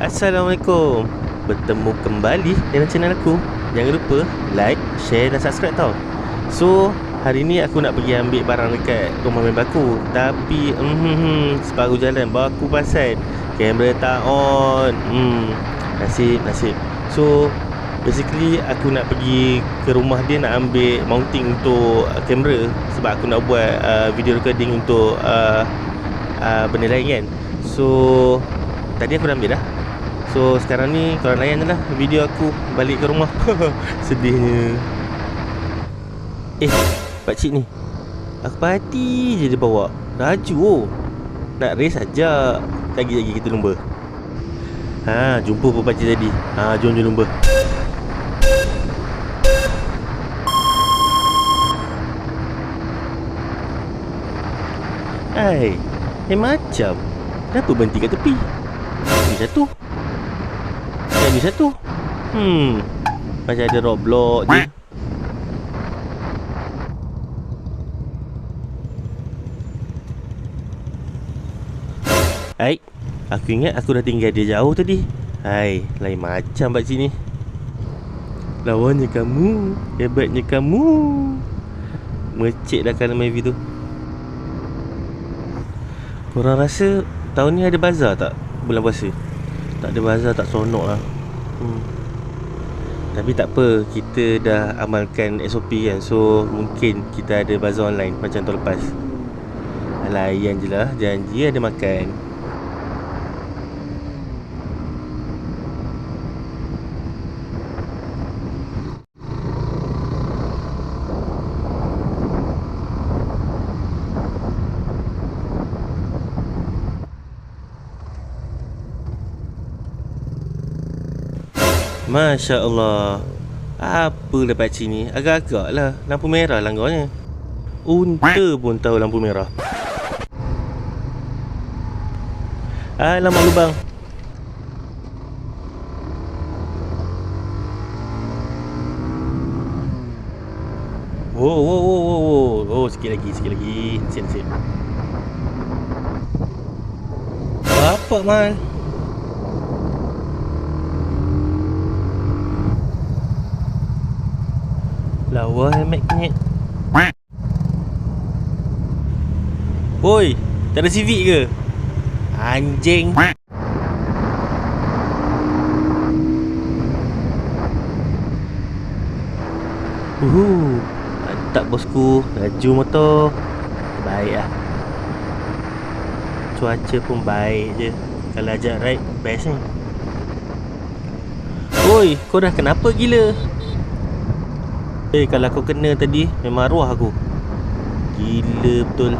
Assalamualaikum. Bertemu kembali dengan channel aku. Jangan lupa like, share dan subscribe tau. So, hari ni aku nak pergi ambil barang dekat rumah member aku. Tapi separuh jalan baru aku perasan kamera tak on. Nasib. So, basically aku nak pergi ke rumah dia nak ambil mounting untuk kamera. Sebab aku nak buat video recording untuk benda lain kan. So, tadi aku dah ambil dah. So sekarang ni korang layan je lah video aku balik ke rumah. Sedihnya. Pakcik ni, aku perhati je dia bawa laju. Nak race ajak. Lagi kita lumba. Jumpa pun pakcik tadi. Jom lumba. Macam kenapa berhenti kat tepi? Ni satu. Macam ada roadblock je. Aku ingat aku dah tinggal dia jauh tadi. Lain macam pakcik ni. Lawannya kamu, hebatnya kamu. Mecik dah kalau main video. Korang rasa tahun ni ada bazar tak? Bulan puasa? Tak ada bazar, tak seronok lah. Tapi tak apa, kita dah amalkan SOP kan. So mungkin kita ada bazar online macam tahun lepas. Layan je lah, janji ada makan. Masya Allah. Apalah pakcik ni, agak-agak lah lampu merah langgarnya. Unta pun tahu lampu merah. Alamak lubang. Oh, sikit lagi. Sip. Bapak mal. Lawa helmet kenyek. Oi, tak ada civic ke? Anjing. Mantap bosku. Laju motor. Baik lah. Cuaca pun baik je. Kalau ajak ride, best ni. Oi, kau dah kenapa gila? Kalau kau kena tadi, memang arwah aku. Gila betul.